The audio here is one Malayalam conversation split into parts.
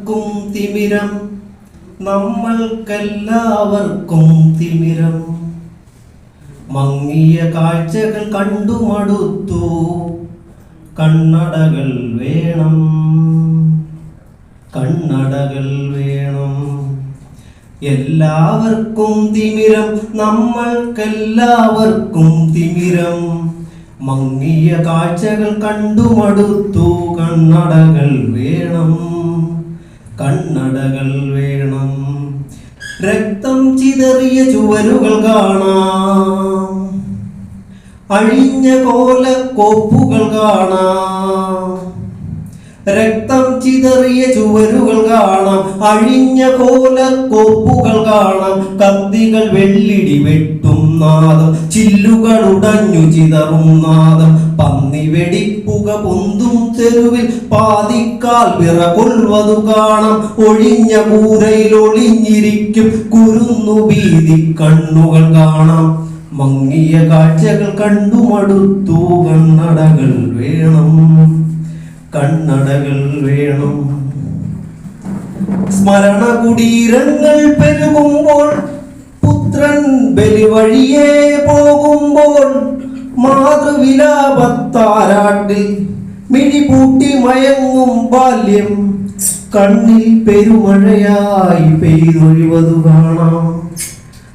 എല്ലാവർക്കും തിമിരം, നമ്മൾക്കെല്ലാവർക്കും തിമിരം. മങ്ങിയ കാഴ്ചകൾ കണ്ടു മടുത്തു, കണ്ണടകൾ വേണം, കണ്ണടകൾ വേണം. എല്ലാവർക്കും തിമിരം, നമ്മൾക്കെല്ലാവർക്കും തിമിരം. മങ്ങിയ കാഴ്ചകൾ കണ്ടു മടുത്തു, കണ്ണടകൾ വേണം, കണ്ണടകൾ വേണം. രക്തം ചിതറിയ ചുവരുകൾ കാണാം, അഴിഞ്ഞ കോലക്കോപ്പുകൾ കാണാം. രക്തം ചിതറിയ ചുവരുകൾ കാണാം, അഴിഞ്ഞ കോലക്കോപ്പുകൾ കാണാം. കത്തികൾ വെള്ളിടി വെട്ടും നാദം, ചില്ലുകൾ ഉടഞ്ഞു ചിതറും നാദം. പന്നി വെടിപ്പുക പൊന്തും തെരുവിൽ പാതിക്കാൽ വിറകൊള്ളുവതു കാണാം. ഒഴിഞ്ഞ കൂരയിൽ ഒളിഞ്ഞിരിക്കും കുരുന്നു ഭീതി കണ്ണുകൾ കാണാം. മങ്ങിയ കാഴ്ചകൾ കണ്ടു മടുത്തു, കണ്ണടകൾ വേണം, കണ്ണടകൾ വേണം. സ്മരണ കുടീരങ്ങൾ പെരുകുമ്പോൾ, പുത്രൻ ബലി വഴിയേ പോകുമ്പോൾ, മാതൃവിലാപത്താരാട്ടിൽ മിഴിപൂട്ടി മയങ്ങും ബാല്യം കണ്ണിൽ പെരുമഴയായി പെയ്തൊഴിവതു കാണാം.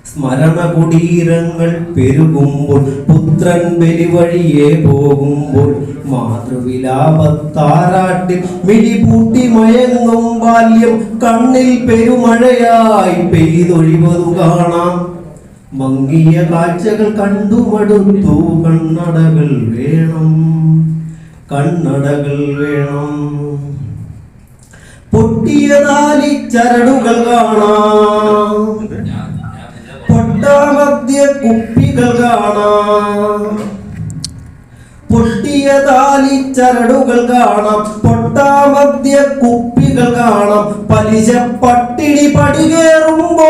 സ്മരണ കുടീരങ്ങൾ പെരുകുമ്പോൾ, പുത്രൻ ബലി വഴിയേ പോകുമ്പോൾ, മാതൃവിലാപത്താരാട്ടിൽ മിഴിപൂട്ടി മയങ്ങും ബാല്യം കണ്ണിൽ പെരുമഴയായി പെയ്തൊഴിവതു കാണാം. മങ്ങിയ കാഴ്ചകൾ കണ്ടു മടുത്തു, കണ്ണടകൾ വേണം, കണ്ണടകൾ വേണം. പൊട്ടിയ താലിച്ചരടുകൾ കാണാം, പൊട്ടാമദ്യ കുപ്പികൾ കാണാം. പൊട്ടിയ താലിച്ചരടുകൾ കാണാം, പൊട്ടാമദ്യ കുപ്പികൾ കാണാം. പലിശ പട്ടിണി പടികേറുമ്പോ